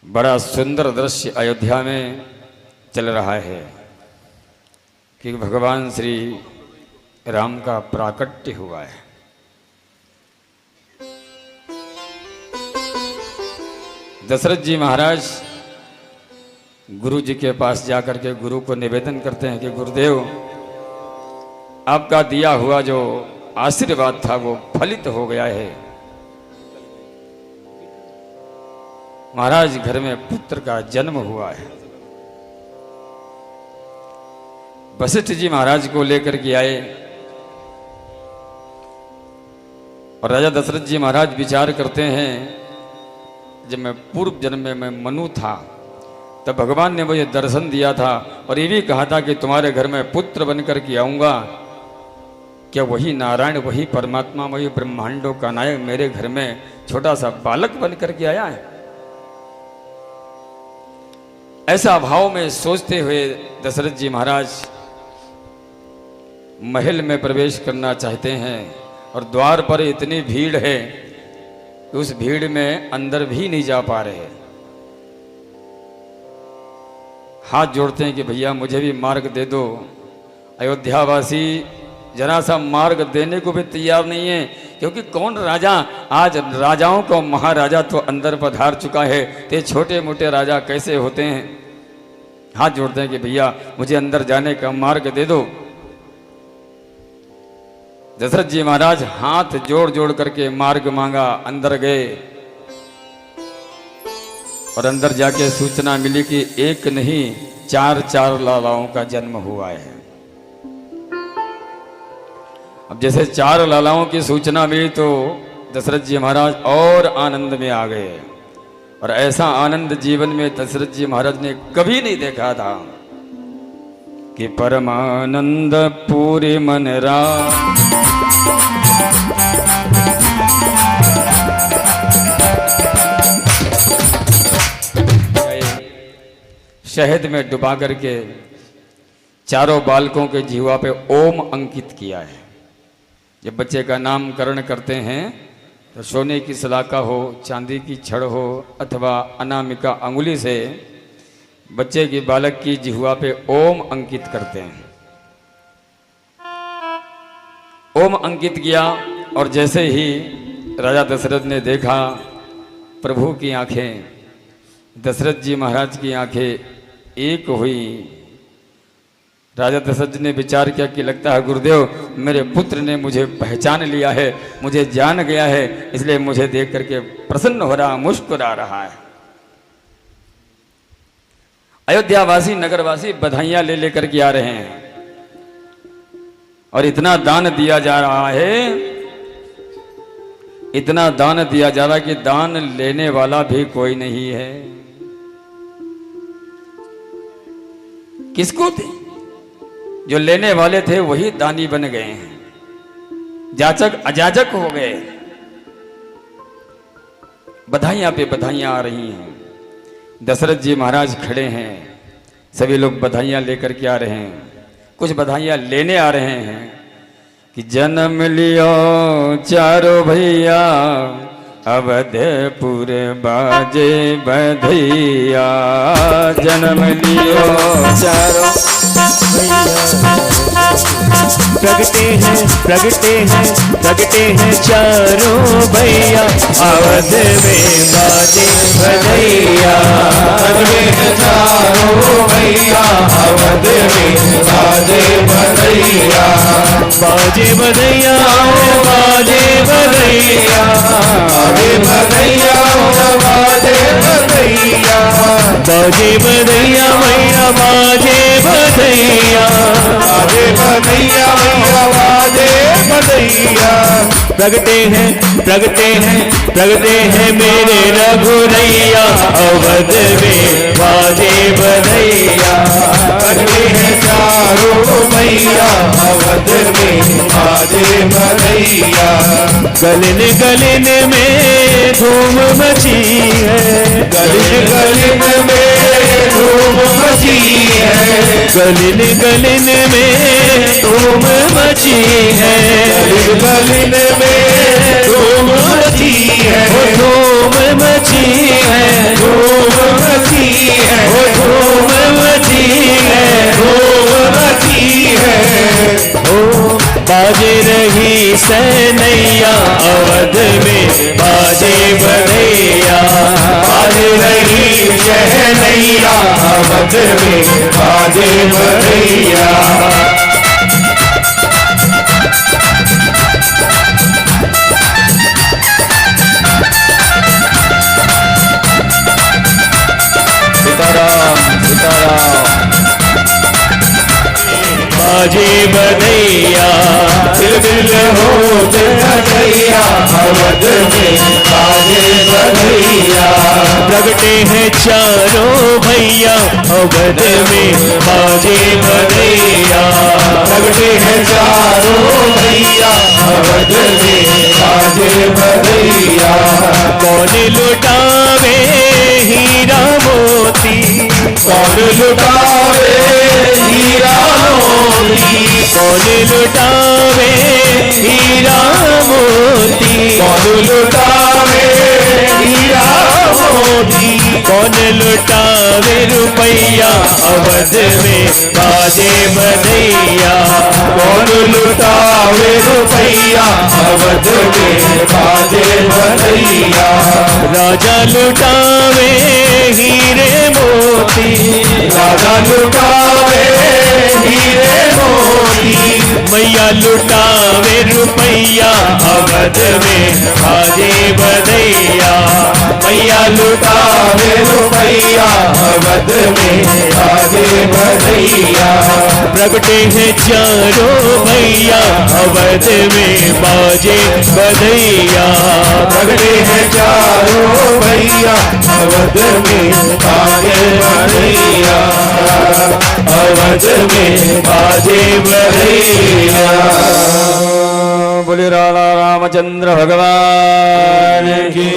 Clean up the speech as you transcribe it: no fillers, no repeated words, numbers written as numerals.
बड़ा सुंदर दृश्य अयोध्या में चल रहा है कि भगवान श्री राम का प्राकट्य हुआ है। दशरथ जी महाराज गुरु जी के पास जाकर के गुरु को निवेदन करते हैं कि गुरुदेव, आपका दिया हुआ जो आशीर्वाद था वो फलित हो गया है। महाराज घर में पुत्र का जन्म हुआ है। वशिष्ठ जी महाराज को लेकर के आए और राजा दशरथ जी महाराज विचार करते हैं, जब मैं पूर्व जन्म में मनु था तब भगवान ने मुझे दर्शन दिया था और ये भी कहा था कि तुम्हारे घर में पुत्र बनकर के आऊंगा। क्या वही नारायण, वही परमात्मा, वही ब्रह्मांडों का नायक मेरे घर में छोटा सा बालक बनकर के आया है? ऐसा भाव में सोचते हुए दशरथ जी महाराज महल में प्रवेश करना चाहते हैं और द्वार पर इतनी भीड़ है कि उस भीड़ में अंदर भी नहीं जा पा रहे। हाथ जोड़ते हैं कि भैया मुझे भी मार्ग दे दो। अयोध्यावासी जरा सा मार्ग देने को भी तैयार नहीं है, क्योंकि कौन राजा, आज राजाओं को महाराजा तो अंदर पधार चुका है, ते छोटे मोटे राजा कैसे होते हैं। हाथ जोड़ते हैं कि भैया मुझे अंदर जाने का मार्ग दे दो। दशरथ जी महाराज हाथ जोड़ जोड़ करके मार्ग मांगा, अंदर गए और अंदर जाके सूचना मिली कि एक नहीं 4 लालाओं का जन्म हुआ है। अब जैसे 4 लालाओं की सूचना मिली तो दशरथ जी महाराज और आनंद में आ गए और ऐसा आनंद जीवन में दशरथ जी महाराज ने कभी नहीं देखा था कि परमानंद पूरे मन रा। शहद में डुबा करके चारों बालकों के जीवा पे ओम अंकित किया है। जब बच्चे का नामकरण करते हैं तो सोने की सलाका हो, चांदी की छड़ हो अथवा अनामिका अंगुली से बच्चे की बालक की जिह्वा पे ओम अंकित करते हैं। ओम अंकित किया और जैसे ही राजा दशरथ ने देखा प्रभु की आंखें, दशरथ जी महाराज की आंखें एक हुई। राजा दशरथ ने विचार किया कि लगता है गुरुदेव मेरे पुत्र ने मुझे पहचान लिया है, मुझे जान गया है, इसलिए मुझे देख करके प्रसन्न हो रहा, मुस्कुरा रहा है। अयोध्यावासी नगरवासी बधाइयां ले लेकर के आ रहे हैं और इतना दान दिया जा रहा है, इतना दान दिया जा रहा है कि दान लेने वाला भी कोई नहीं है। किसको थे? जो लेने वाले थे वही दानी बन गए हैं, जाचक अजाचक हो गए। बधाइयां पे बधाइयां आ रही हैं। दशरथ जी महाराज खड़े हैं, सभी लोग बधाइयां लेकर के आ रहे हैं। कुछ बधाइयां लेने आ रहे हैं कि जन्म लियो चारों भैया, अवधपुर बाजे बधैया। जन्म लियो चारों प्रगटे हैं चारों भैया, अवध में बाजे बधैया। प्रगटे हैं चारों भैया, अवध में बाजे बधैया। बाजे बधैया, बाजे बधैया, बाजे बधैया, बाजे बधैया। बाजे बधैया भैया, बाजे बधैया, बाजे बधैया भैया, बाजे बधैया। प्रगटे हैं मेरे रघुरैया, अवध में बाजे बधैया। प्रगटे हैं चारों भैया, अवध में बाजे बधैया। गलिन गलिन में धूम मची है, गलिन गलिन में धूम मची है। गलिन गलिन में धूम मची है। गलिन गलिन में धूम मची है। धूम मची है, धूम नैया अवध में बाजे बधैया। सीताराम सीताराम। बाजे बधैया बिल होत नैया अवध में बाजे बधैया। प्रगटे हैं चारों भैया अवध में बाजे बधैया। प्रगटे हैं चारों भैया अवध में बाजे बधैया। कौन लुटावे हीरा मोती, कौन लुटावे हीरा मोती, कौन लुटावे हीरा मोती, कौन लुटावे हीरा मोती, कौन लुटावे रुपैया अवध में बाजे बधैया। कौन लुटावे रुपैया अवध में बाजे बधैया। राजा लुटावे हीरे मोती, राजा लुटावे हीरे मोती, मैया लुटावे रुपैया अवध में बाजे बधैया। मैया लुटावे रुपैया अवध में बाजे बधैया। प्रगटे हैं चारों भैया अवध में बाजे बधैया। प्रगटे हैं चारों भैया अवध में बाजे बधैया। अवध में बाजे बधैया। बोले राणा रामचंद्र भगवान की।